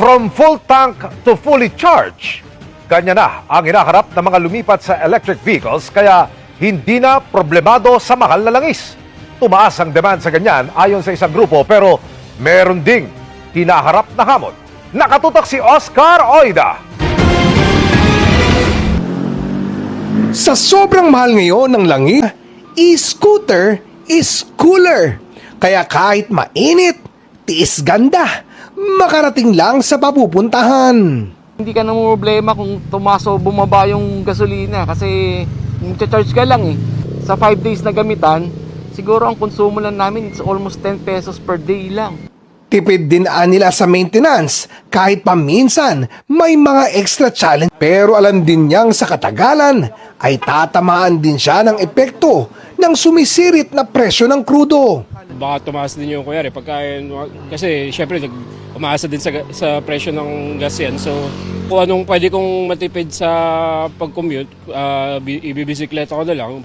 From full tank to fully charged, kanya na ang hinaharap ng mga lumipat sa electric vehicles kaya hindi na problemado sa mahal na langis. Tumaas ang demand sa ganyan ayon sa isang grupo pero meron ding hinaharap na hamon. Nakatutok si Oscar Oida. Sa sobrang mahal ngayon ng langis, e-scooter is cooler. Kaya kahit mainit, tiis ganda, makarating lang sa papupuntahan. Hindi ka na problema kung tumaas o bumaba yung gasolina kasi charge ka lang eh. Sa 5 days na gamitan, siguro ang konsumo lang namin it's almost 10 pesos per day lang. Tipid din nila sa maintenance kahit pa minsan may mga extra challenge. Pero alam din niyang sa katagalan ay tatamaan din siya ng epekto ng sumisirit na presyo ng krudo. Baka tumaas din yung kuya kasi syempre umaasa din sa presyo ng gas yan. So kung anong pwede kong matipid sa pag-commute, ibibisikleta ko na lang.